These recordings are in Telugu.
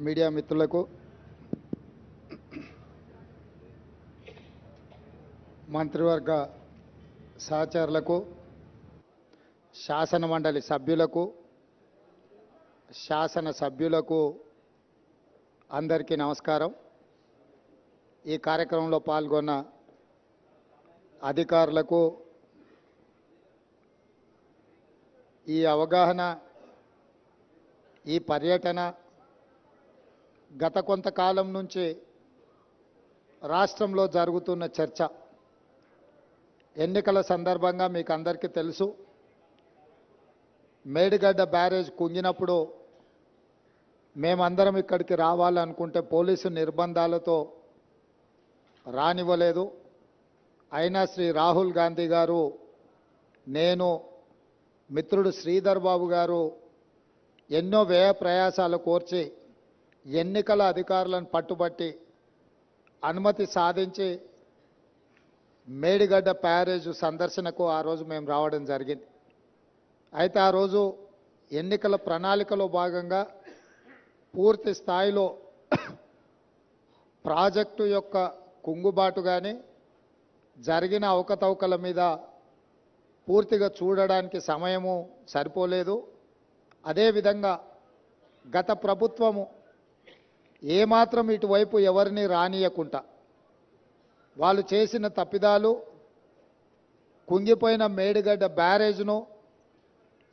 మీడియా మిత్రులకు, మంత్రివర్గ సహచరులకు, శాసన మండలి సభ్యులకు, శాసన సభ్యులకు అందరికీ నమస్కారం. ఈ కార్యక్రమంలో పాల్గొన్న అధికారులకు, ఈ అవగాహన, ఈ పర్యటన గత కొంతకాలం నుంచి రాష్ట్రంలో జరుగుతున్న చర్చ, ఎన్నికల సందర్భంగా మీకు అందరికీ తెలుసు, మేడిగడ్డ బ్యారేజ్ కుంగినప్పుడు మేమందరం ఇక్కడికి రావాలనుకుంటే పోలీసు నిర్బంధాలతో రానివ్వలేదు. అయినా శ్రీ రాహుల్ గాంధీ గారు, నేను, మిత్రుడు శ్రీధర్ బాబు గారు ఎన్నో వ్యయ ప్రయాసాలు కోర్చి ఎన్నికల అధికారులను పట్టుబట్టి అనుమతి సాధించి మేడిగడ్డ బ్యారేజ్ సందర్శనకు ఆ రోజు మేము రావడం జరిగింది. అయితే ఆ రోజు ఎన్నికల ప్రణాళికలో భాగంగా పూర్తి స్థాయిలో ప్రాజెక్టు యొక్క కుంగుబాటు కానీ జరిగిన అవకతవకల మీద పూర్తిగా చూడడానికి సమయము సరిపోలేదు. అదేవిధంగా గత ప్రభుత్వము ఏమాత్రం ఇటువైపు ఎవరిని రానియకుండా వాళ్ళు చేసిన తప్పిదాలు, కుంగిపోయిన మేడిగడ్డ బ్యారేజ్ను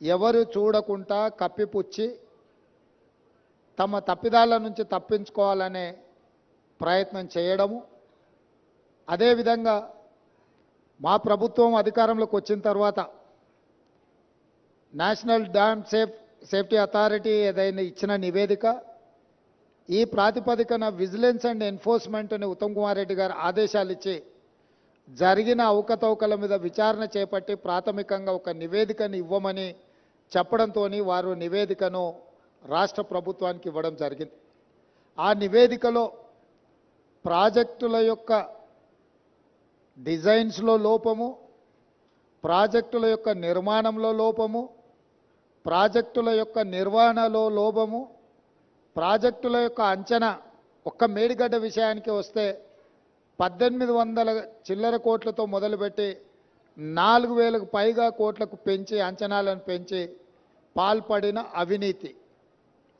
ఎవరు చూడకుండా కప్పిపుచ్చి తమ తప్పిదాల నుంచి తప్పించుకోవాలనే ప్రయత్నం చేయడము, అదేవిధంగా మా ప్రభుత్వం అధికారంలోకి వచ్చిన తర్వాత నేషనల్ డ్యామ్ సేఫ్టీ అథారిటీ ఏదైనా ఇచ్చిన నివేదిక, ఈ ప్రాతిపదికన విజిలెన్స్ అండ్ ఎన్ఫోర్స్మెంట్ని ఉత్తమ్ కుమార్ రెడ్డి గారు ఆదేశాలు ఇచ్చి జరిగిన అవకతవకల మీద విచారణ చేపట్టి ప్రాథమికంగా ఒక నివేదికను ఇవ్వమని చెప్పడంతో వారు నివేదికను రాష్ట్ర ప్రభుత్వానికి ఇవ్వడం జరిగింది. ఆ నివేదికలో ప్రాజెక్టుల యొక్క డిజైన్స్లో లోపము, ప్రాజెక్టుల యొక్క నిర్మాణంలో లోపము, ప్రాజెక్టుల యొక్క నిర్వహణలో లోపము, ప్రాజెక్టుల యొక్క అంచనా, ఒక్క మేడిగడ్డ విషయానికి వస్తే 1800 చిల్లర కోట్లతో మొదలుపెట్టి 4000కు పైగా కోట్లకు పెంచి అంచనాలను పెంచి పాల్పడిన అవినీతి.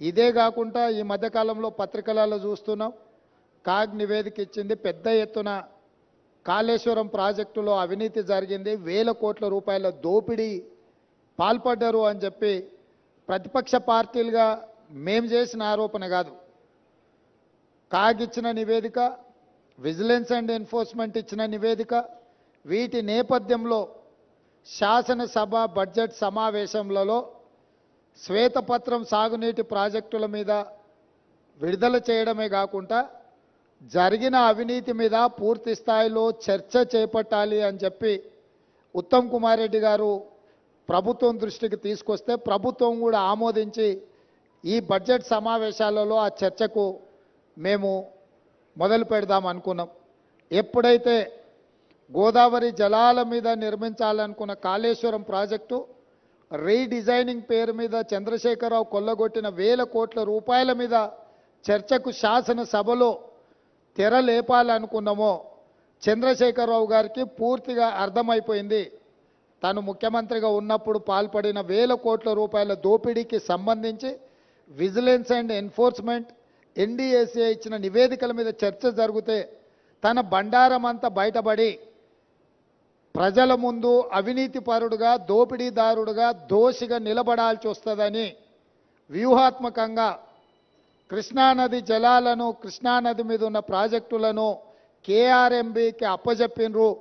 ఇదే కాకుండా ఈ మధ్యకాలంలో పత్రికలలో చూస్తున్నాం, కాగ్ నివేదిక ఇచ్చింది, పెద్ద ఎత్తున కాళేశ్వరం ప్రాజెక్టులో అవినీతి జరిగింది, 1000 కోట్ల రూపాయల దోపిడీ పాల్పడ్డారు అని చెప్పి ప్రతిపక్ష పార్టీలుగా మేము చేసిన ఆరోపణ కాదు, కాగ్ ఇచ్చిన నివేదిక, విజిలెన్స్ అండ్ ఎన్ఫోర్స్మెంట్ ఇచ్చిన నివేదిక. వీటి నేపథ్యంలో శాసనసభ బడ్జెట్ సమావేశంలో శ్వేతపత్రం సాగునీటి ప్రాజెక్టుల మీద విడుదల చేయడమే కాకుండా జరిగిన అవినీతి మీద పూర్తి స్థాయిలో చర్చ చేపట్టాలి అని చెప్పి ఉత్తమ్ కుమార్ రెడ్డి గారు ప్రభుత్వం దృష్టికి తీసుకొస్తే ప్రభుత్వం కూడా ఆమోదించి ఈ బడ్జెట్ సమావేశాలలో ఆ చర్చకు మేము మొదలు పెడదాం అనుకున్నాం. ఎప్పుడైతే గోదావరి జలాల మీద నిర్మించాలనుకున్న కాళేశ్వరం ప్రాజెక్టు రీడిజైనింగ్ పేరు మీద చంద్రశేఖరరావు కొల్లగొట్టిన 1000 కోట్ల రూపాయల మీద చర్చకు శాసనసభలో తెర లేపాలనుకున్నామో చంద్రశేఖరరావు గారికి పూర్తిగా అర్థమైపోయింది. తను ముఖ్యమంత్రిగా ఉన్నప్పుడు పాల్పడిన 1000 కోట్ల రూపాయల దోపిడీకి సంబంధించి విజిలెన్స్ అండ్ ఎన్ఫోర్స్మెంట్, ఎన్డీఏసీ ఇచ్చిన నివేదికల మీద చర్చ జరిగితే తన బండారం అంతా బయటపడి ప్రజల ముందు అవినీతిపరుడుగా, దోపిడీదారుడుగా, దోషిగా నిలబడాల్సి వస్తుందని వ్యూహాత్మకంగా కృష్ణానది జలాలను, కృష్ణానది మీద ఉన్న ప్రాజెక్టులను కేఆర్ఎంబీకి అప్పజెప్పినరు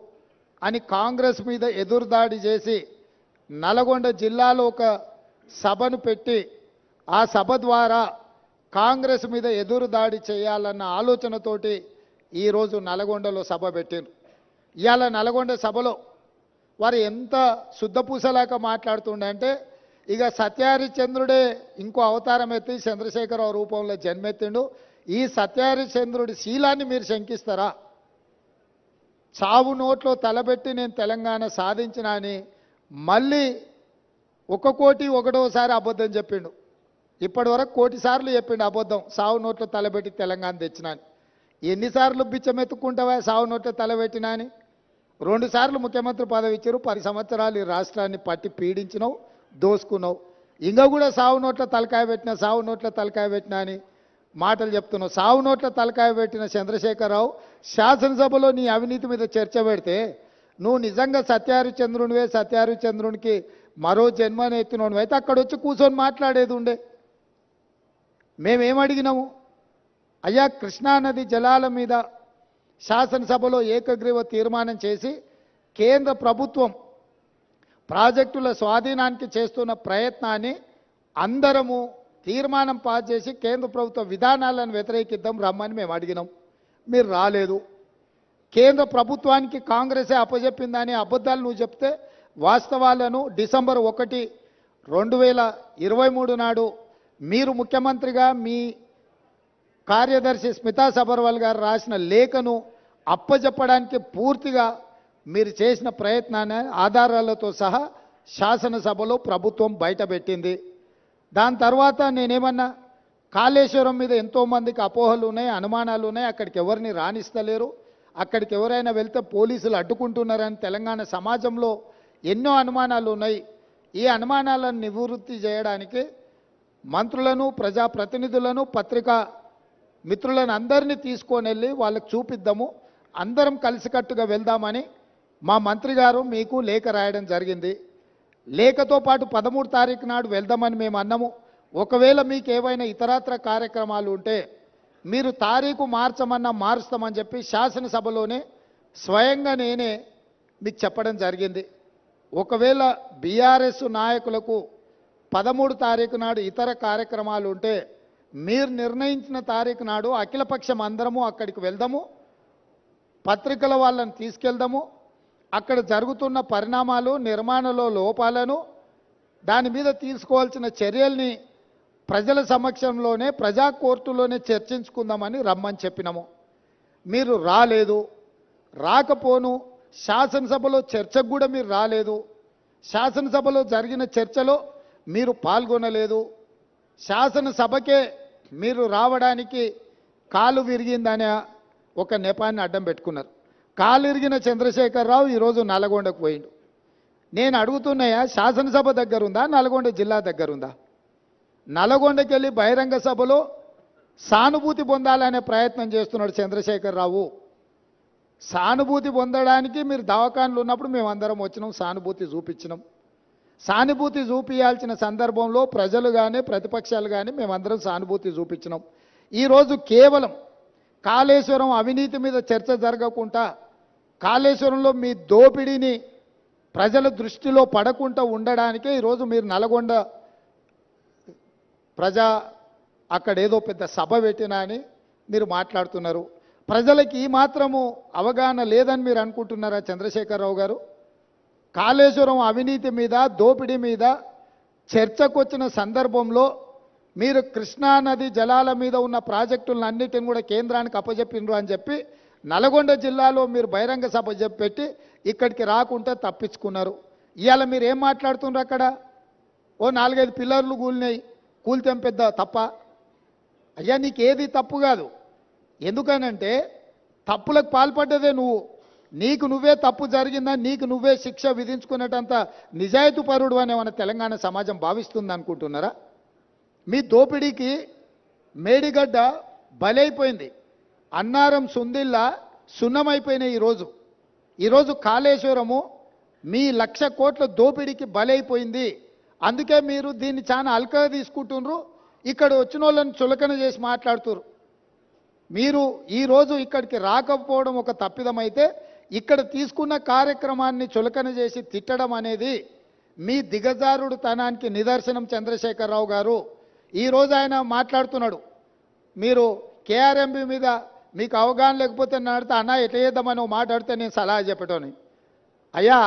అని కాంగ్రెస్ మీద ఎదురుదాడి చేసి నల్గొండ జిల్లాలో ఒక సభను పెట్టి ఆ సభ ద్వారా కాంగ్రెస్ మీద ఎదురుదాడి చేయాలన్న ఆలోచనతోటి ఈరోజు నల్గొండలో సభ పెట్టిండ్రు. ఇవాళ నల్గొండ సభలో వారు ఎంత శుద్ధపూసలాక మాట్లాడుతుండే, ఇక సత్యహరిశ్చంద్రుడే ఇంకో అవతారం ఎత్తి చంద్రశేఖరరావు రూపంలో జన్మెత్తిండు, ఈ సత్యహరిశ్చంద్రుడి శీలాన్ని మీరు శంకిస్తారా? చావు నోట్లో తలబెట్టి నేను తెలంగాణ సాధించిన అని మళ్ళీ 1 కోటి 1వ సారి అబద్ధం చెప్పిండు. ఇప్పటి వరకు 1,00,00,000 సార్లు చెప్పిండు అబద్ధం, సావు నోట్లో తలబెట్టి తెలంగాణ తెచ్చినా అని. ఎన్నిసార్లు బిచ్చమెత్తుకుంటావా సావు నోట్లో తలబెట్టినా అని? 2 సార్లు ముఖ్యమంత్రి పదవి ఇచ్చారు, 10 సంవత్సరాలు ఈ రాష్ట్రాన్ని పట్టి పీడించినావు, దోసుకున్నావు. ఇంకా కూడా సావు నోట్ల తలకాయ పెట్టినా, సావు నోట్ల తలకాయ పెట్టినా అని మాటలు చెప్తున్నావు. సావు నోట్ల తలకాయ పెట్టిన చంద్రశేఖరరావు శాసనసభలో నీ అవినీతి మీద చర్చ పెడితే నువ్వు నిజంగా సత్యహరిచంద్రునివే, సత్యహరిచంద్రునికి మరో జన్మని ఎత్తినోనివి అయితే అక్కడ వచ్చి కూర్చొని మాట్లాడేది ఉండే. మేమేమడిగినాము? అయ్యా కృష్ణానది జలాల మీద శాసనసభలో ఏకగ్రీవ తీర్మానం చేసి కేంద్ర ప్రభుత్వం ప్రాజెక్టుల స్వాధీనానికి చేస్తున్న ప్రయత్నాన్ని అందరము తీర్మానం పాస్ చేసి కేంద్ర ప్రభుత్వ విధానాలను వ్యతిరేకిద్దాం రమ్మని మేము అడిగినాం. మీరు రాలేదు. కేంద్ర ప్రభుత్వానికి కాంగ్రెసే అప్పజెప్పిందని అబద్ధాలు నువ్వు చెప్తే వాస్తవాలను డిసెంబర్ 1, 2023 నాడు మీరు ముఖ్యమంత్రిగా మీ కార్యదర్శి స్మితా సబర్వాల్ గారు రాసిన లేఖను అప్పజెప్పడానికి పూర్తిగా మీరు చేసిన ప్రయత్నాన్ని ఆధారాలతో సహా శాసనసభలో ప్రభుత్వం బయటపెట్టింది. దాని తర్వాత నేనేమన్నా, కాళేశ్వరం మీద ఎంతోమందికి అపోహలు ఉన్నాయి, అనుమానాలు ఉన్నాయి, అక్కడికి ఎవరిని రాణిస్తలేరు, అక్కడికి ఎవరైనా వెళ్తే పోలీసులు అడ్డుకుంటున్నారని తెలంగాణ సమాజంలో ఎన్నో అనుమానాలు ఉన్నాయి. ఈ అనుమానాలను నివృత్తి చేయడానికి మంత్రులను, ప్రజాప్రతినిధులను, పత్రికా మిత్రులను అందరినీ తీసుకొని వెళ్ళి వాళ్ళకి చూపిద్దాము, అందరం కలిసికట్టుగా వెళ్దామని మా మంత్రి గారు మీకు లేఖ రాయడం జరిగింది. లేఖతో పాటు 13 తారీఖు నాడు వెళ్దామని మేము అన్నాము. ఒకవేళ మీకు ఏవైనా ఇతరత్ర కార్యక్రమాలు ఉంటే మీరు తారీఖు మార్చమన్నా మారుస్తామని చెప్పి శాసనసభలోనే స్వయంగా నేనే మీకు చెప్పడం జరిగింది. ఒకవేళ బీఆర్ఎస్ నాయకులకు 13 తారీఖు నాడు ఇతర కార్యక్రమాలు ఉంటే మీరు నిర్ణయించిన తారీఖు నాడు అఖిలపక్షం అందరము అక్కడికి వెళ్దాము, పత్రికల వాళ్ళని తీసుకెళ్దాము, అక్కడ జరుగుతున్న పరిణామాలు, నిర్మాణంలో లోపాలను, దాని మీద తీసుకోవాల్సిన చర్యల్ని ప్రజల సమక్షంలోనే ప్రజా కోర్టులోనే చర్చించుకుందామని రమ్మని చెప్పినాము. మీరు రాలేదు. రాకపోను శాసనసభలో చర్చకు కూడా మీరు రాలేదు. శాసనసభలో జరిగిన చర్చలో మీరు పాల్గొనలేదు. శాసనసభకే మీరు రావడానికి కాలు విరిగిందనే ఒక నెపాన్ని అడ్డం పెట్టుకున్నారు. కాలు ఇరిగిన చంద్రశేఖరరావు ఈరోజు నల్గొండకు పోయిండు. నేను అడుగుతున్నాయా, శాసనసభ దగ్గర ఉందా, నల్గొండ జిల్లా దగ్గర ఉందా? నల్గొండకి వెళ్ళి బహిరంగ సభలో సానుభూతి పొందాలనే ప్రయత్నం చేస్తున్నాడు చంద్రశేఖరరావు. సానుభూతి పొందడానికి మీరు దవాఖానలు ఉన్నప్పుడు మేమందరం వచ్చినాం, సానుభూతి చూపించినాం. సానుభూతి చూపించాల్సిన సందర్భంలో ప్రజలు కానీ ప్రతిపక్షాలు కానీ మేమందరం సానుభూతి చూపించినాం. ఈరోజు కేవలం కాళేశ్వరం అవినీతి మీద చర్చ జరగకుండా, కాళేశ్వరంలో మీ దోపిడీని ప్రజల దృష్టిలో పడకుండా ఉండడానికే ఈరోజు మీరు నల్గొండ అక్కడ ఏదో పెద్ద సభ పెట్టినా అని మీరు మాట్లాడుతున్నారు. ప్రజలకి ఈ మాత్రము అవగాహన లేదని మీరు అనుకుంటున్నారా చంద్రశేఖరరావు గారు? కాళేశ్వరం అవినీతి మీద, దోపిడీ మీద చర్చకు వచ్చిన సందర్భంలో మీరు కృష్ణానది జలాల మీద ఉన్న ప్రాజెక్టులను అన్నిటిని కూడా కేంద్రానికి అప్పజెప్పినరు అని చెప్పి నల్గొండ జిల్లాలో మీరు బహిరంగ సభ పెట్టి ఇక్కడికి రాకుండా తప్పించుకున్నారు. ఇవాళ మీరు ఏం మాట్లాడుతున్నారు? అక్కడ ఓ 4-5 పిల్లర్లు కూలినాయి, కూలితే పెద్ద తప్ప? అయ్యా నీకు ఏది తప్పు కాదు. ఎందుకనంటే తప్పులకు పాల్పడ్డదే నువ్వు. నీకు నువ్వే తప్పు జరిగిందని నీకు నువ్వే శిక్ష విధించుకునేటంత నిజాయితీ పరుడు అని ఏమైనా తెలంగాణ సమాజం భావిస్తుంది అనుకుంటున్నారా? మీ దోపిడీకి మేడిగడ్డ బలైపోయింది, అన్నారం సుందిల్లా సున్నమైపోయినాయి. ఈరోజు కాళేశ్వరము మీ 1,00,000 కోట్ల దోపిడీకి బలైపోయింది. అందుకే మీరు దీన్ని చాలా అల్కగా తీసుకుంటున్నారు. ఇక్కడ వచ్చిన వాళ్ళని చులకన చేసి మాట్లాడుతున్నారు. మీరు ఈరోజు ఇక్కడికి రాకపోవడం ఒక తప్పిదమైతే ఇక్కడ తీసుకున్న కార్యక్రమాన్ని చులకన చేసి తిట్టడం అనేది మీ దిగజారుడు తనానికి నిదర్శనం. చంద్రశేఖరరావు గారు ఈరోజు ఆయన మాట్లాడుతున్నాడు, మీరు కేఆర్ఎంబి మీద మీకు అవగాహన లేకపోతే నడితే అన్న ఎట్లా చేద్దామని మాట్లాడితే నేను సలహా చెప్పటోని. అయ్యా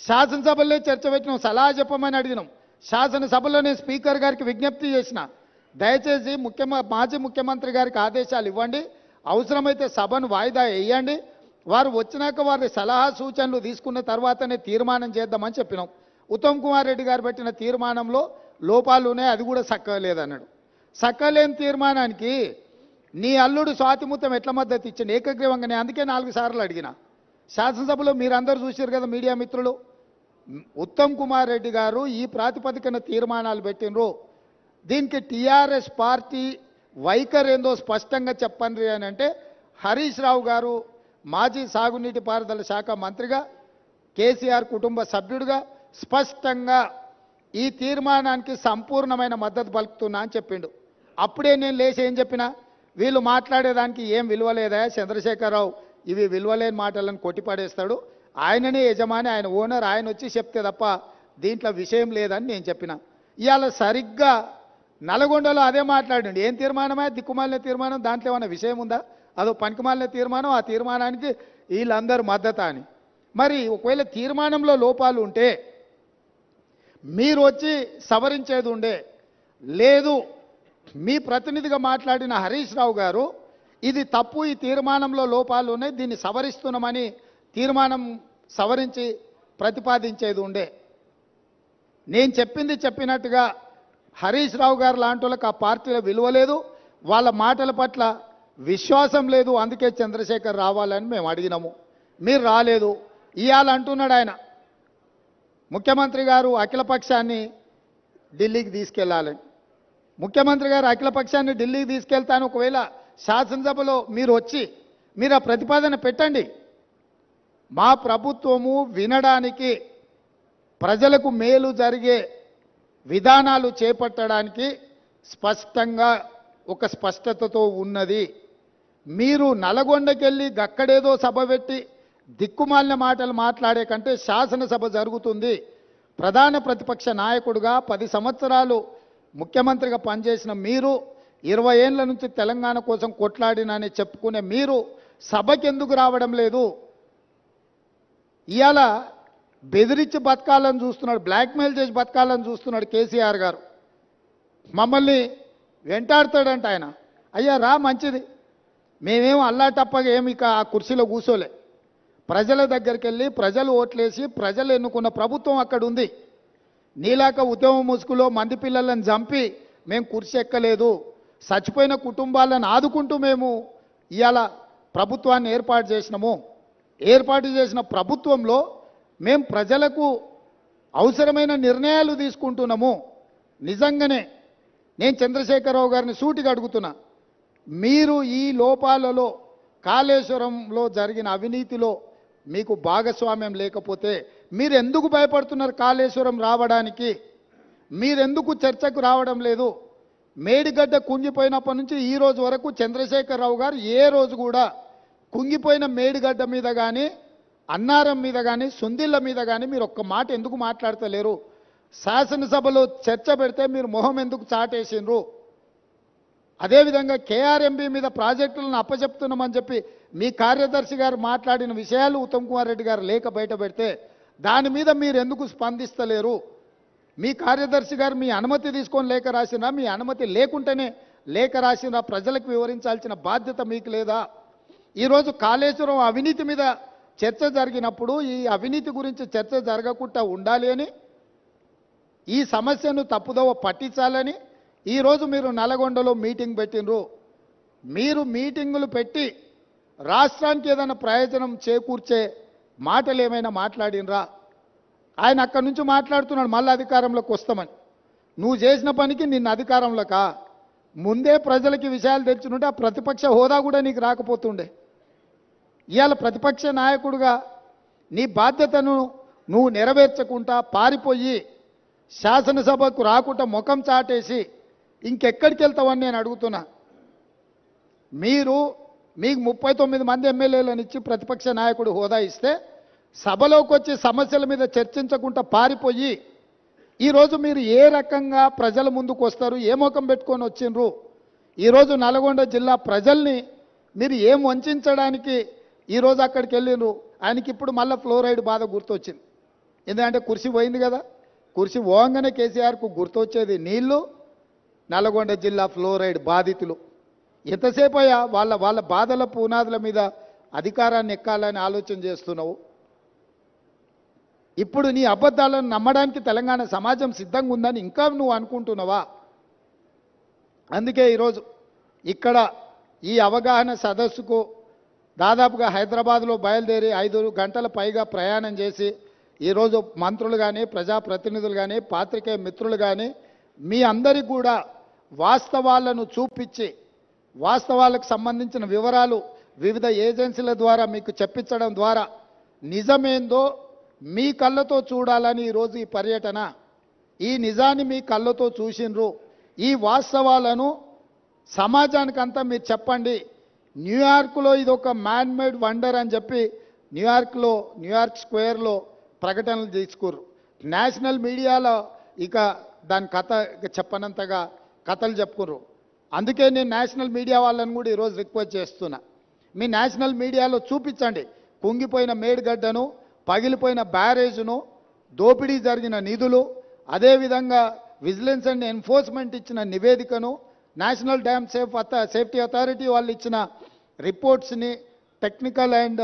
శాసనసభలో చర్చ పెట్టినాం, సలహా చెప్పమని అడిగినాం. శాసనసభలో నేను స్పీకర్ గారికి విజ్ఞప్తి చేసిన, దయచేసి మాజీ ముఖ్యమంత్రి గారికి ఆదేశాలు ఇవ్వండి, అవసరమైతే సభను వాయిదా వేయండి, వారు వచ్చినాక వారి సలహా సూచనలు తీసుకున్న తర్వాతనే తీర్మానం చేద్దామని చెప్పినాం. ఉత్తమ్ కుమార్ రెడ్డి గారు పెట్టిన తీర్మానంలో లోపాలు ఉన్నాయి, అది కూడా సక్కలేదన్నాడు. సక్కలేని తీర్మానానికి నీ అల్లుడు స్వాతిముత్యం ఎట్లా మద్దతు ఇచ్చింది ఏకగ్రీవంగా? నేను అందుకే 4 సార్లు అడిగిన. శాసనసభలో మీరందరూ చూశారు కదా మీడియా మిత్రులు. ఉత్తమ్ కుమార్ రెడ్డి గారు ఈ ప్రాతిపదికన తీర్మానాలు పెట్టినరు. దీనికి టీఆర్ఎస్ పార్టీ వైఖరి ఏందో స్పష్టంగా చెప్పండి అని అంటే హరీష్ రావు గారు మాజీ సాగునీటి పారుదల శాఖ మంత్రిగా, కేసీఆర్ కుటుంబ సభ్యుడిగా స్పష్టంగా ఈ తీర్మానానికి సంపూర్ణమైన మద్దతు పలుకుతున్నా అని చెప్పిండు. అప్పుడే నేను లేచి ఏం చెప్పినా, వీళ్ళు మాట్లాడేదానికి ఏం విలువలేదా చంద్రశేఖరరావు, ఇవి విలువలేని మాటలను కొట్టిపడేస్తాడు, ఆయననే యజమాని, ఆయన ఓనర్, ఆయన వచ్చి చెప్తే తప్ప దీంట్లో విషయం లేదని నేను చెప్పిన. ఇవాళ సరిగ్గా నల్గొండలో అదే మాట్లాడండి. ఏం తీర్మానమే? దిక్కుమాలిన తీర్మానం, దాంట్లో ఏమైనా విషయం ఉందా? అదో పనికిమాలిన తీర్మానం, ఆ తీర్మానానికి వీళ్ళందరూ మద్దతు అని. మరి ఒకవేళ తీర్మానంలో లోపాలు ఉంటే మీరు వచ్చి సవరించేది ఉండే. లేదు, మీ ప్రతినిధిగా మాట్లాడిన హరీష్ రావు గారు ఇది తప్పు, ఈ తీర్మానంలో లోపాలు ఉన్నాయి, దీన్ని సవరిస్తున్నామని తీర్మానం సవరించి ప్రతిపాదించేది ఉండే. నేను చెప్పింది చెప్పినట్టుగా హరీష్ రావు గారు లాంటి వాళ్ళకి ఆ పార్టీలో విలువ లేదు, వాళ్ళ మాటల పట్ల విశ్వాసం లేదు, అందుకే చంద్రశేఖర్ రావాలని మేము అడిగినాము. మీరు రాలేదు. ఇవాళ అంటున్నాడు ఆయన, ముఖ్యమంత్రి గారు అఖిలపక్షాన్ని ఢిల్లీకి తీసుకెళ్లాలని. ముఖ్యమంత్రి గారు అఖిలపక్షాన్ని ఢిల్లీకి తీసుకెళ్తాను, ఒకవేళ శాసనసభలో మీరు వచ్చి మీరు ఆ ప్రతిపాదన పెట్టండి. మా ప్రభుత్వము వినడానికి, ప్రజలకు మేలు జరిగే విధానాలు చేపట్టడానికి స్పష్టంగా ఒక స్పష్టతతో ఉన్నది. మీరు నల్గొండకెళ్ళి గక్కడేదో సభ పెట్టి దిక్కుమాలిన మాటలు మాట్లాడే కంటే శాసనసభ జరుగుతుంది. ప్రధాన ప్రతిపక్ష నాయకుడిగా 10 సంవత్సరాలు ముఖ్యమంత్రిగా పనిచేసిన మీరు, 20 ఏళ్ల నుంచి తెలంగాణ కోసం కొట్లాడినని చెప్పుకునే మీరు సభకి ఎందుకు రావడం లేదు? ఇవాళ బెదిరించి బతకాలని చూస్తున్నాడు, బ్లాక్మెయిల్ చేసి బతకాలని చూస్తున్నాడు కేసీఆర్ గారు. మమ్మల్ని వెంటాడుతాడంట ఆయన. అయ్యా రా, మంచిది, మేమేం అల్లాటప్పగా ఏమి ఇక ఆ కుర్చీలో కూర్చోలే. ప్రజల దగ్గరికి వెళ్ళి ప్రజలు ఓట్లేసి ప్రజలు ఎన్నుకున్న ప్రభుత్వం అక్కడ ఉంది. నీలాక ఉద్యమ ముసుగులో మంది పిల్లలను చంపి మేము కుర్చీ ఎక్కలేదు. చచ్చిపోయిన కుటుంబాలను ఆదుకుంటూ మేము ఇవాళ ప్రభుత్వాన్ని ఏర్పాటు చేసినాము. ఏర్పాటు చేసిన ప్రభుత్వంలో మేము ప్రజలకు అవసరమైన నిర్ణయాలు తీసుకుంటున్నాము. నిజంగానే నేను చంద్రశేఖరరావు గారిని సూటిగా అడుగుతున్నా, మీరు ఈ లోపాలలో, కాళేశ్వరంలో జరిగిన అవినీతిలో మీకు భాగస్వామ్యం లేకపోతే మీరు ఎందుకు భయపడుతున్నారు కాళేశ్వరం రావడానికి? మీరెందుకు చర్చకు రావడం లేదు? మేడిగడ్డ కుంగిపోయినప్పటి నుంచి ఈ రోజు వరకు చంద్రశేఖరరావు గారు ఏ రోజు కూడా కుంగిపోయిన మేడిగడ్డ మీద కానీ, అన్నారం మీద కానీ, సుందిళ్ళ మీద కానీ మీరు ఒక్క మాట ఎందుకు మాట్లాడతలేరు? శాసనసభలో చర్చ పెడితే మీరు మొహం ఎందుకు చాటేసిండ్రు? అదేవిధంగా కేఆర్ఎంబీ మీద ప్రాజెక్టులను అప్పచెప్తున్నామని చెప్పి మీ కార్యదర్శి గారు మాట్లాడిన విషయాలు ఉత్తమ్ కుమార్ రెడ్డి గారు లేఖ బయట పెడితే దాని మీద మీరు ఎందుకు స్పందిస్తలేరు? మీ కార్యదర్శి గారు మీ అనుమతి తీసుకొని లేఖ రాసినా, మీ అనుమతి లేకుంటేనే లేఖ రాసినా ప్రజలకు వివరించాల్సిన బాధ్యత మీకు లేదా? ఈరోజు కాళేశ్వరం అవినీతి మీద చర్చ జరిగినప్పుడు ఈ అవినీతి గురించి చర్చ జరగకుండా ఉండాలి అని, ఈ సమస్యను తప్పుదోవ పట్టించాలని ఈరోజు మీరు నల్గొండలో మీటింగ్ పెట్టినరు. మీరు మీటింగులు పెట్టి రాష్ట్రానికి ఏదైనా ప్రయోజనం చేకూర్చే మాటలు ఏమైనా మాట్లాడినరా? ఆయన అక్కడి నుంచి మాట్లాడుతున్నాడు మళ్ళీ అధికారంలోకి వస్తామని. నువ్వు చేసిన పనికి నిన్న అధికారంలోకా? ముందే ప్రజలకి విషయాలు తెచ్చుంటే ఆ ప్రతిపక్ష హోదా కూడా నీకు రాకపోతుండే. ఇవాళ ప్రతిపక్ష నాయకుడిగా నీ బాధ్యతను నువ్వు నెరవేర్చకుండా పారిపోయి శాసనసభకు రాకుండా ముఖం చాటేసి ఇంకెక్కడికి వెళ్తావని నేను అడుగుతున్నా. మీకు 39 మంది ఎమ్మెల్యేలను ఇచ్చి ప్రతిపక్ష నాయకుడు హోదా ఇస్తే సభలోకి వచ్చి సమస్యల మీద చర్చించకుండా పారిపోయి ఈరోజు మీరు ఏ రకంగా ప్రజల ముందుకు వస్తారు? ఏ ముఖం పెట్టుకొని వచ్చిండ్రు? ఈరోజు నల్గొండ జిల్లా ప్రజల్ని మీరు ఏం వంచడానికి ఈరోజు అక్కడికి వెళ్ళిండ్రు? ఆయనకి ఇప్పుడు మళ్ళీ ఫ్లోరైడ్ బాధ గుర్తొచ్చింది. ఎందుకంటే కుర్చీ పోయింది కదా, కుర్చీ పోగానే కేసీఆర్కు గుర్తొచ్చేది నీళ్లు, నల్గొండ జిల్లా ఫ్లోరైడ్ బాధితులు. ఎంతసేపు అయ్యా వాళ్ళ బాధల పునాదుల మీద అధికారాన్ని ఎక్కాలని ఆలోచన చేస్తున్నావు? ఇప్పుడు నీ అబద్ధాలను నమ్మడానికి తెలంగాణ సమాజం సిద్ధంగా ఉందని ఇంకా నువ్వు అనుకుంటున్నావా? అందుకే ఈరోజు ఇక్కడ ఈ అవగాహన సదస్సుకు దాదాపుగా హైదరాబాద్లో బయలుదేరి 5 గంటల పైగా ప్రయాణం చేసి ఈరోజు మంత్రులు కానీ ప్రజాప్రతినిధులు కానీ పాత్రికేయ మిత్రులు కానీ మీ అందరికీ కూడా వాస్తవాలను చూపించి వాస్తవాలకు సంబంధించిన వివరాలు వివిధ ఏజెన్సీల ద్వారా మీకు చెప్పించడం ద్వారా నిజమేందో మీ కళ్ళతో చూడాలని ఈరోజు ఈ పర్యటన. ఈ నిజాన్ని మీ కళ్ళతో చూసిండ్రు, ఈ వాస్తవాలను సమాజానికంతా మీరు చెప్పండి. న్యూయార్క్లో ఇది ఒక మ్యాన్ మేడ్ వండర్ అని చెప్పి న్యూయార్క్ స్క్వేర్లో ప్రకటనలు తీసుకుర్రు. నేషనల్ మీడియాలో ఇక దాని కథ చెప్పనంతగా కథలు చెప్పుకుర్రు. అందుకే నేను నేషనల్ మీడియా వాళ్ళని కూడా ఈరోజు రిక్వెస్ట్ చేస్తున్నా, మీ నేషనల్ మీడియాలో చూపించండి కుంగిపోయిన మేడిగడ్డను, పగిలిపోయిన బ్యారేజ్ను, దోపిడీ జరిగిన నిధులు, అదేవిధంగా విజిలెన్స్ అండ్ ఎన్ఫోర్స్మెంట్ ఇచ్చిన నివేదికను, నేషనల్ డ్యామ్ సేఫ్టీ అథారిటీ వాళ్ళు ఇచ్చిన రిపోర్ట్స్ని, టెక్నికల్ అండ్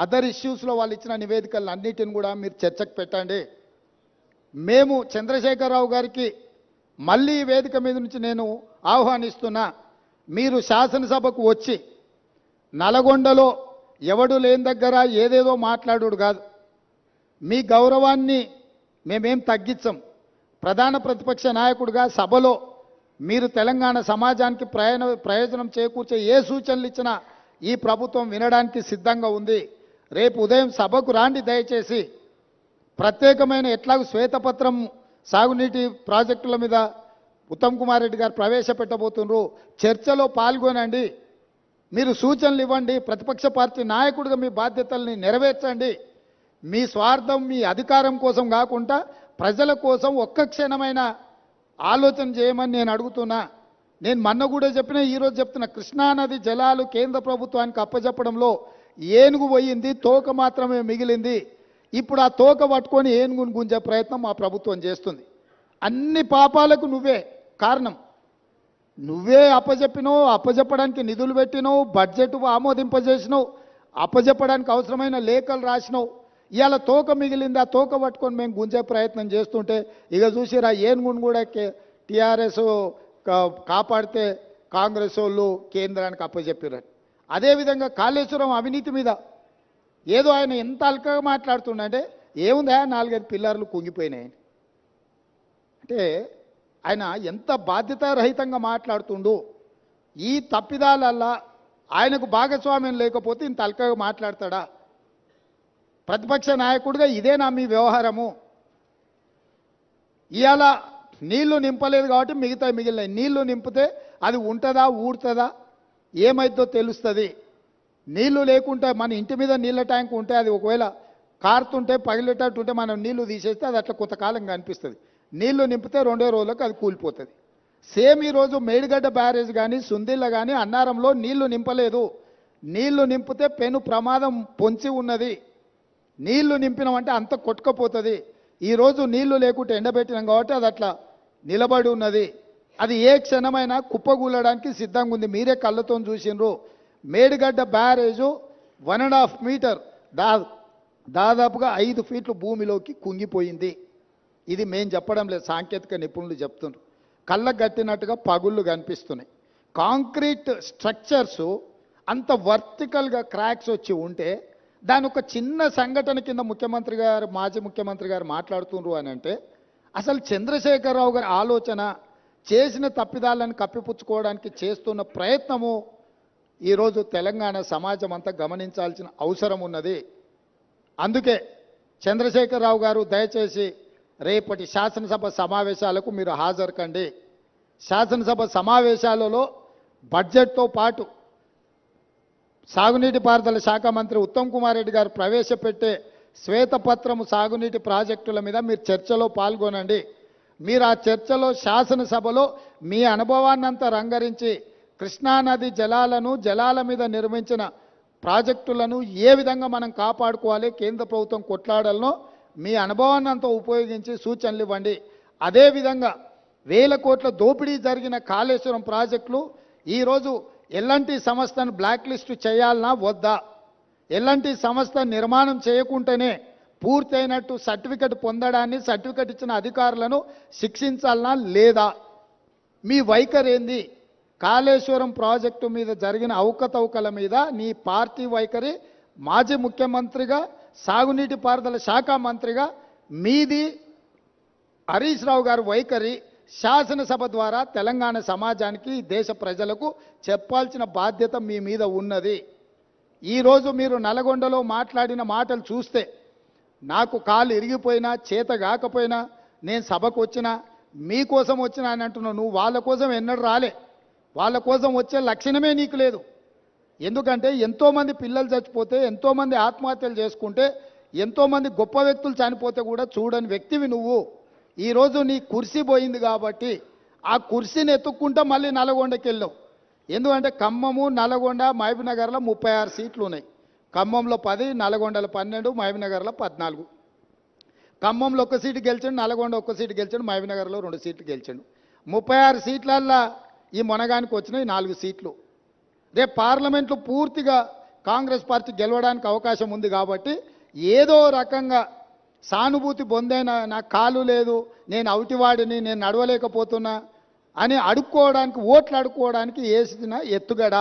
అదర్ ఇష్యూస్లో వాళ్ళు ఇచ్చిన నివేదికలను అన్నిటిని కూడా మీరు చర్చకు పెట్టండి. మేము చంద్రశేఖరరావు గారికి మళ్ళీ ఈ వేదిక మీద నుంచి నేను ఆహ్వానిస్తున్నా, మీరు శాసనసభకు వచ్చి నల్గొండలో ఎవడు లేని దగ్గర ఏదేదో మాట్లాడు కాదు. మీ గౌరవాన్ని మేమేం తగ్గించం. ప్రధాన ప్రతిపక్ష నాయకుడిగా సభలో మీరు తెలంగాణ సమాజానికి ప్రయోజనం చేకూర్చే ఏ సూచనలు ఇచ్చినా ఈ ప్రభుత్వం వినడానికి సిద్ధంగా ఉంది. రేపు ఉదయం సభకు రాండి దయచేసి. ప్రత్యేకమైన ఎట్లాగూ శ్వేతపత్రం సాగునీటి ప్రాజెక్టుల మీద ఉత్తమ్ కుమార్ రెడ్డి గారు ప్రవేశపెట్టబోతున్నారు. చర్చలో పాల్గొనండి, మీరు సూచనలు ఇవ్వండి. ప్రతిపక్ష పార్టీ నాయకుడిగా మీ బాధ్యతల్ని నెరవేర్చండి. మీ స్వార్థం, మీ అధికారం కోసం కాకుండా ప్రజల కోసం ఒక్క క్షణమైన ఆలోచన చేయమని నేను అడుగుతున్నా. నేను మొన్న కూడా చెప్పిన, ఈరోజు చెప్తున్నా, కృష్ణానది జలాలు కేంద్ర ప్రభుత్వానికి అప్పచెప్పడంలో ఏనుగు పోయింది, తోక మాత్రమే మిగిలింది. ఇప్పుడు ఆ తోక పట్టుకొని ఏనుగును గుంజే ప్రయత్నం మా ప్రభుత్వం చేస్తుంది. అన్ని పాపాలకు నువ్వే కారణం. నువ్వే అప్పచెప్పినావు, అప్పచెప్పడానికి నిధులు పెట్టినావు, బడ్జెట్ ఆమోదింపజేసినావు, అప్పచెప్పడానికి అవసరమైన లేఖలు రాసినావు. ఇవాళ తోక మిగిలింది, ఆ తోక పట్టుకొని మేము గుంజే ప్రయత్నం చేస్తుంటే ఇక చూసిరా ఏనుగును కూడా టీఆర్ఎస్ కాపాడితే కాంగ్రెస్ వాళ్ళు కేంద్రానికి అప్పచెప్పారు. అదేవిధంగా కాళేశ్వరం అవినీతి మీద ఏదో ఆయన ఎంత అల్కగా మాట్లాడుతుండే, ఏముందా 4-5 పిల్లర్లు కుంగిపోయినాయి అంటే ఆయన ఎంత బాధ్యతారహితంగా మాట్లాడుతుండు. ఈ తప్పిదాలల్లా ఆయనకు భాగస్వామ్యం లేకపోతే ఇంత అల్కగా మాట్లాడతాడా? ప్రతిపక్ష నాయకుడిగా ఇదేనా మీ వ్యవహారము? ఇవాళ నీళ్లు నింపలేదు కాబట్టి మిగతా మిగిలినాయి. నీళ్లు నింపితే అది ఉంటుందా, ఊడుతుందా, ఏమైద్దో తెలుస్తుంది. నీళ్లు లేకుంటే మన ఇంటి మీద నీళ్ళ ట్యాంక్ ఉంటే అది ఒకవేళ కారుతుంటే పగిలేటట్టు ఉంటే మనం నీళ్లు తీసేస్తే అది అట్లా కొంతకాలం కనిపిస్తుంది. నీళ్లు నింపితే 2 రోజులకు అది కూలిపోతుంది. సేమ్ ఈరోజు మేడిగడ్డ బ్యారేజ్ కానీ సుందిళ్ళ కానీ అన్నారంలో నీళ్లు నింపలేదు. నీళ్లు నింపితే పెను ప్రమాదం పొంచి ఉన్నది. నీళ్లు నింపినామంటే అంత కొట్టుకపోతుంది. ఈరోజు నీళ్లు లేకుంటే ఎండబెట్టినాం కాబట్టి అది అట్లా నిలబడి ఉన్నది. అది ఏ క్షణమైనా కుప్పగూలడానికి సిద్ధంగా ఉంది. మీరే కళ్ళతో చూసినారు. మేడిగడ్డ బ్యారేజు 1.5 మీటర్ దాదాపుగా 5 ఫీట్లు భూమిలోకి కుంగిపోయింది. ఇది మేము చెప్పడం లేదు, సాంకేతిక నిపుణులు చెప్తున్నారు. కళ్ళకు గట్టినట్టుగా పగుళ్ళు కనిపిస్తున్నాయి. కాంక్రీట్ స్ట్రక్చర్స్ అంత వర్టికల్గా క్రాక్స్ వచ్చి ఉంటే దాని ఒక చిన్న సంఘటన కింద ముఖ్యమంత్రి గారు, మాజీ ముఖ్యమంత్రి గారు మాట్లాడుతున్నారు అని అంటే అసలు చంద్రశేఖరరావు గారి ఆలోచన, చేసిన తప్పిదాలను కప్పిపుచ్చుకోవడానికి చేస్తున్న ప్రయత్నము ఈరోజు తెలంగాణ సమాజం అంతా గమనించాల్సిన అవసరం ఉన్నది. అందుకే చంద్రశేఖరరావు గారు దయచేసి రేపటి శాసనసభ సమావేశాలకు మీరు హాజరు కండి. శాసనసభ సమావేశాలలో బడ్జెట్తో పాటు సాగునీటి పారుదల శాఖ మంత్రి ఉత్తమ్ కుమార్ రెడ్డి గారు ప్రవేశపెట్టే శ్వేతపత్రము సాగునీటి ప్రాజెక్టుల మీద మీరు చర్చలో పాల్గొనండి. మీరు ఆ చర్చలో శాసనసభలో మీ అనుభవాన్నంతా రంగరించి కృష్ణానది జలాల మీద నిర్మించిన ప్రాజెక్టులను ఏ విధంగా మనం కాపాడుకోవాలి, కేంద్ర ప్రభుత్వం కొట్లాడాలనో మీ అనుభవాన్ని అంతా ఉపయోగించి సూచనలు ఇవ్వండి. అదేవిధంగా 1000 కోట్ల దోపిడీ జరిగిన కాళేశ్వరం ప్రాజెక్టులు ఈరోజు ఎల్ఎన్టీ సంస్థను బ్లాక్ లిస్టు చేయాలన్నా వద్దా? ఎల్ఎన్టీ సంస్థ నిర్మాణం చేయకుంటేనే పూర్తయినట్టు సర్టిఫికెట్ పొందడాన్ని, సర్టిఫికెట్ ఇచ్చిన అధికారులను శిక్షించాలనా లేదా? మీ వైఖరి ఏంది? కాళేశ్వరం ప్రాజెక్టు మీద జరిగిన అవకతవకల మీద నీ పార్టీ వైఖరి, మాజీ ముఖ్యమంత్రిగా, సాగునీటి పారుదల శాఖ మంత్రిగా మీది, హరీష్ రావు గారి వైఖరి శాసనసభ ద్వారా తెలంగాణ సమాజానికి, దేశ ప్రజలకు చెప్పాల్సిన బాధ్యత మీ మీద ఉన్నది. ఈరోజు మీరు నల్గొండలో మాట్లాడిన మాటలు చూస్తే నాకు కాలు ఇరిగిపోయినా, చేత కాకపోయినా, నేను సభకు వచ్చినా, మీకోసం వచ్చినా అని అంటున్నావు. నువ్వు వాళ్ళ కోసం ఎన్నడూ రాలే. వాళ్ళ కోసం వచ్చే లక్షణమే నీకు లేదు. ఎందుకంటే ఎంతోమంది పిల్లలు చచ్చిపోతే, ఎంతోమంది ఆత్మహత్యలు చేసుకుంటే, ఎంతోమంది గొప్ప వ్యక్తులు చనిపోతే కూడా చూడని వ్యక్తివి నువ్వు. ఈరోజు నీ కుర్సీ పోయింది కాబట్టి ఆ కుర్సీని ఎత్తుక్కుంటా మళ్ళీ నల్గొండకి వెళ్ళావు. ఎందుకంటే ఖమ్మము, నల్గొండ, మహబూబ్నగర్లో 36 సీట్లు ఉన్నాయి. ఖమ్మంలో 10, నల్గొండలో 12, మహబూబ్నగర్లో 14. ఖమ్మంలో 1 సీటు గెలిచాడు, నల్గొండ 1 సీటు గెలిచాడు, మహబూబ్నగర్లో 2 సీట్లు గెలిచాడు. 36 సీట్లల్లో ఈ మొనగానికి వచ్చినాయి 4 సీట్లు. రేపు పార్లమెంట్లో పూర్తిగా కాంగ్రెస్ పార్టీ గెలవడానికి అవకాశం ఉంది కాబట్టి ఏదో రకంగా సానుభూతి పొందైనా, నాకు కాలు లేదు, నేను అవుటివాడిని, నేను నడవలేకపోతున్నా అని అడుక్కోవడానికి, ఓట్లు అడుక్కోవడానికి వేసిన ఎత్తుగడ.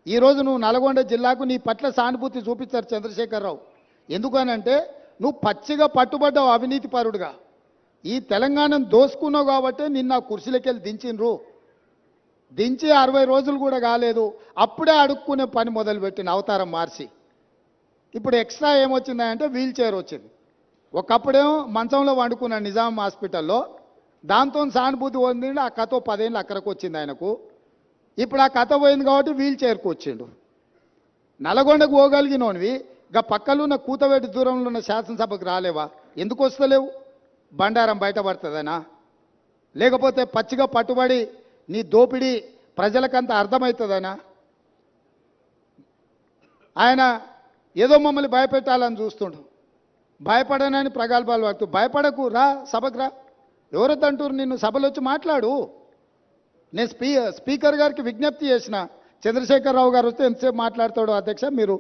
ఈరోజు నువ్వు నల్గొండ జిల్లాకు నీ పట్ల సానుభూతి చూపించారు చంద్రశేఖరరావు. ఎందుకనంటే నువ్వు పచ్చిగా పట్టుబడ్డావు అవినీతి పరుడుగా. ఈ తెలంగాణను దోసుకున్నావు కాబట్టి నిన్న కుర్చీలకి వెళ్ళి దించిండ్రు. దించి 60 రోజులు కూడా కాలేదు, అప్పుడే అడుక్కునే పని మొదలుపెట్టిన అవతారం మార్చి. ఇప్పుడు ఎక్స్ట్రా ఏమొచ్చిందంటే వీల్ చైర్ వచ్చింది. ఒకప్పుడేమో మంచంలో వండుకున్నాడు నిజాం హాస్పిటల్లో, దాంతో సానుభూతి పొందిండు. ఆ కథ 10 ఏళ్ళు అక్కడికి వచ్చింది ఆయనకు. ఇప్పుడు ఆ కథ పోయింది కాబట్టి వీల్ చైర్కి వచ్చిండు. నల్గొండకు పోగలిగినోనివి ఇక పక్కలున్న కూతవేటి దూరంలో ఉన్న శాసనసభకు రాలేవా? ఎందుకు వస్తలేవు? బండారం బయటపడుతుందనా? లేకపోతే పచ్చిగా పట్టుబడి నీ దోపిడీ ప్రజలకంత అర్థమవుతుందనా? ఆయన ఏదో మమ్మల్ని భయపెట్టాలని చూస్తుండు. భయపడనని ప్రగల్భాలు వాడుతూ, భయపడకు, రా సభకు రా. ఎవరొద్దంటారు నిన్ను? సభలో వచ్చి మాట్లాడు. నేను స్పీకర్ గారికి విజ్ఞప్తి చేసిన, చంద్రశేఖరరావు గారు వస్తే ఎంతసేపు మాట్లాడతాడో అధ్యక్ష, మీరు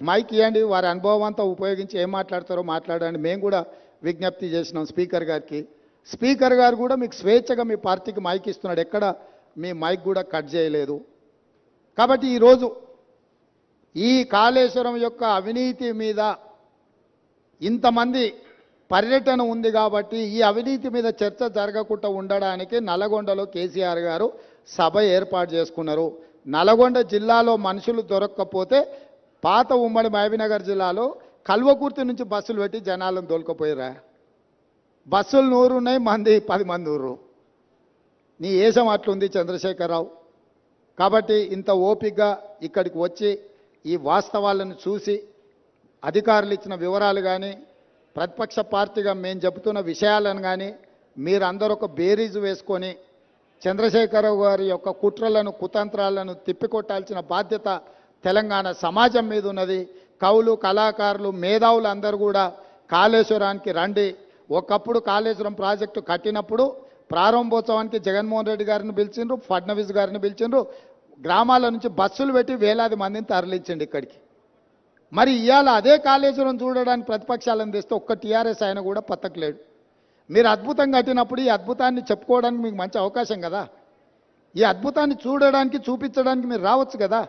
మైక్ ఇవ్వండి, వారి అనుభవం అంతా ఉపయోగించి ఏం మాట్లాడతారో మాట్లాడండి. మేము కూడా విజ్ఞప్తి చేసినాం స్పీకర్ గారికి. స్పీకర్ గారు కూడా మీకు స్వేచ్ఛగా మీ పార్టీకి మైక్ ఇస్తున్నాడు, ఎక్కడ మీ మైక్ కూడా కట్ చేయలేదు. కాబట్టి ఈరోజు ఈ కాళేశ్వరం యొక్క అవినీతి మీద ఇంతమంది పర్యటన ఉంది కాబట్టి ఈ అవినీతి మీద చర్చ జరగకుండా ఉండడానికి నల్గొండలో కేసీఆర్ గారు సభ ఏర్పాటు చేసుకున్నారు. నల్గొండ జిల్లాలో మనుషులు దొరక్కపోతే పాత ఉమ్మడి మహబూబ్నగర్ జిల్లాలో కల్వకుర్తి నుంచి బస్సులు పెట్టి జనాలను దొలకపోయారా? బస్సులు 100 ఉన్నాయి, మంది 10 మంది ఊరు. నీ ఏషం అట్లుంది చంద్రశేఖరరావు. కాబట్టి ఇంత ఓపికగా ఇక్కడికి వచ్చి ఈ వాస్తవాలను చూసి అధికారులు ఇచ్చిన వివరాలు కానీ, ప్రతిపక్ష పార్టీగా మేము చెబుతున్న విషయాలను కానీ మీరందరూ ఒక బేరీజు వేసుకొని చంద్రశేఖరరావు గారి యొక్క కుట్రలను, కుతంత్రాలను తిప్పికొట్టాల్సిన బాధ్యత తెలంగాణ సమాజం మీద ఉన్నది. కవులు, కళాకారులు, మేధావులు అందరూ కూడా కాళేశ్వరానికి రండి. ఒకప్పుడు కాళేశ్వరం ప్రాజెక్టు కట్టినప్పుడు ప్రారంభోత్సవానికి జగన్మోహన్ రెడ్డి గారిని పిలిచిండ్రు, ఫడ్నవీస్ గారిని పిలిచిండ్రు. గ్రామాల నుంచి బస్సులు పెట్టి వేలాది మందిని తరలించండి ఇక్కడికి. మరి ఇవాళ అదే కాళేశ్వరం చూడడానికి ప్రతిపక్షాలను తెస్తే ఒక్క టీఆర్ఎస్ ఆయన కూడా పత్తకలేడు. మీరు అద్భుతం కట్టినప్పుడు ఈ అద్భుతాన్ని చెప్పుకోవడానికి మీకు మంచి అవకాశం కదా. ఈ అద్భుతాన్ని చూడడానికి, చూపించడానికి మీరు రావచ్చు కదా.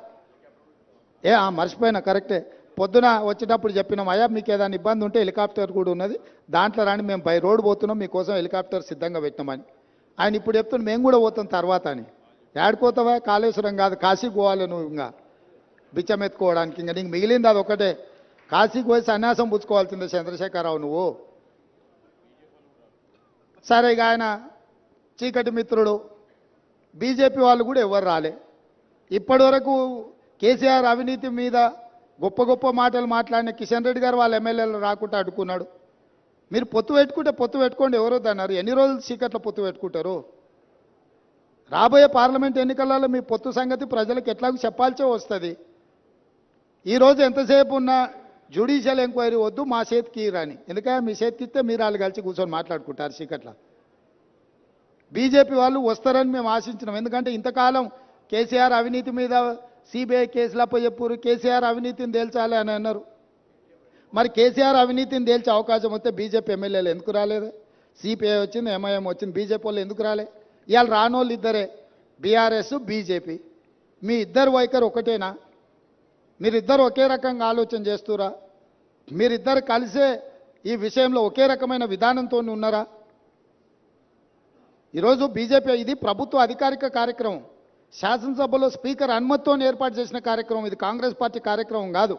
మర్చిపోయినా, కరెక్టే. పొద్దున వచ్చేటప్పుడు చెప్పినాం, అయ్యా మీకు ఏదైనా ఇబ్బంది ఉంటే హెలికాప్టర్ కూడా ఉన్నది, దాంట్లో రాని, మేము బై రోడ్ పోతున్నాం, మీకోసం హెలికాప్టర్ సిద్ధంగా పెట్టినామని. ఆయన ఇప్పుడు చెప్తున్నాం మేము కూడా పోతాం తర్వాత అని. ఏడుకోతావా? కాళేశ్వరం కాదు, కాశీకి పోవాలి నువ్వు. ఇంకా బిచ్చం ఎత్తుకోవడానికి ఇంకా నీకు మిగిలింది అది ఒకటే. కాశీకి పోయి సన్యాసం పుచ్చుకోవాల్సిందే చంద్రశేఖరరావు నువ్వు. సరే, ఇక ఆయన చీకటి మిత్రుడు. బీజేపీ వాళ్ళు కూడా ఎవరు రాలే ఇప్పటి వరకు. కేసీఆర్ అవినీతి మీద గొప్ప గొప్ప మాటలు మాట్లాడిన కిషన్ రెడ్డి గారు వాళ్ళ ఎమ్మెల్యేలు రాకుండా అడ్డుకున్నాడు. మీరు పొత్తు పెట్టుకుంటే పొత్తు పెట్టుకోండి, ఎవరో అన్నారు. ఎన్ని రోజులు చీకట్లో పొత్తు పెట్టుకుంటారు? రాబోయే పార్లమెంట్ ఎన్నికలలో మీ పొత్తు సంగతి ప్రజలకు ఎట్లాగో చెప్పాల్సే వస్తుంది. ఈరోజు ఎంతసేపు ఉన్న జ్యుడిషియల్ ఎంక్వైరీ వద్దు, మా చేతికి రాని. ఎందుకంటే మీ చేతికి ఇస్తే మీరు వాళ్ళు కలిసి కూర్చొని మాట్లాడుకుంటారు చీకట్ల. బీజేపీ వాళ్ళు వస్తారని మేము ఆశించినాం. ఎందుకంటే ఇంతకాలం కేసీఆర్ అవినీతి మీద సిబిఐ కేసులు అప్పచెప్పురు, కేసీఆర్ అవినీతిని తేల్చాలి అని అన్నారు. మరి కేసీఆర్ అవినీతిని తేల్చే అవకాశం వస్తే బీజేపీ ఎమ్మెల్యేలు ఎందుకు రాలేదు? సిపిఐ వచ్చింది, ఎంఐఎం వచ్చింది, బీజేపీ వాళ్ళు ఎందుకు రాలే? ఇవాళ రానోళ్ళు ఇద్దరే, బీఆర్ఎస్ బీజేపీ. మీ ఇద్దరు వైఖరి ఒకటేనా? మీరిద్దరు ఒకే రకంగా ఆలోచన చేస్తురా? మీరిద్దరు కలిసే ఈ విషయంలో ఒకే రకమైన విధానంతో ఉన్నారా? ఈరోజు బీజేపీ ఇది ప్రభుత్వ అధికారిక కార్యక్రమం, శాసనసభలో స్పీకర్ అనుమతితో ఏర్పాటు చేసిన కార్యక్రమం, ఇది కాంగ్రెస్ పార్టీ కార్యక్రమం కాదు.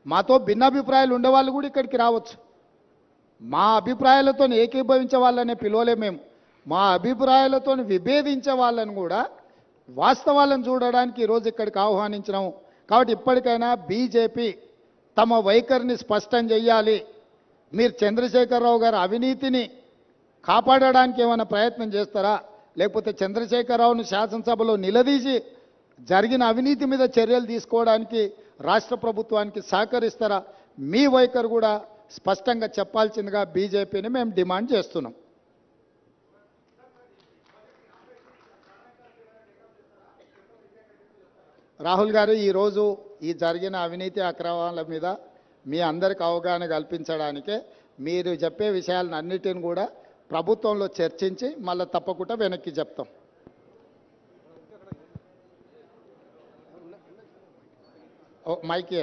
మాతో భిన్నాభిప్రాయాలు ఉండేవాళ్ళు కూడా ఇక్కడికి రావచ్చు. మా అభిప్రాయాలతో ఏకీభవించే వాళ్ళనే పిలవలే మేము. మా అభిప్రాయాలతో విభేదించే వాళ్ళని కూడా వాస్తవాలను చూడడానికి ఈరోజు ఇక్కడికి ఆహ్వానించినాము. కాబట్టి ఇప్పటికైనా బీజేపీ తమ వైఖరిని స్పష్టం చేయాలి. మీరు చంద్రశేఖరరావు గారి అవినీతిని కాపాడడానికి ఏమైనా ప్రయత్నం చేస్తారా? లేకపోతే చంద్రశేఖరరావును శాసనసభలో నిలదీసి జరిగిన అవినీతి మీద చర్యలు తీసుకోవడానికి రాష్ట్ర ప్రభుత్వానికి సహకరిస్తారా? మీ వైఖరి కూడా స్పష్టంగా చెప్పాల్సిందిగా బీజేపీని మేము డిమాండ్ చేస్తున్నాం. రాహుల్ గారు, ఈరోజు ఈ జరిగిన అవినీతి అక్రమాల మీద మీ అందరికి అవగాహన కల్పించడానికే మీరు చెప్పే విషయాలను అన్నిటిని కూడా ప్రభుత్వంలో చర్చించి మళ్ళీ తప్పకుండా వెనక్కి చెప్తాం. మైకే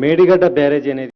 మేడిగడ్డ బ్యారేజ్ అనేది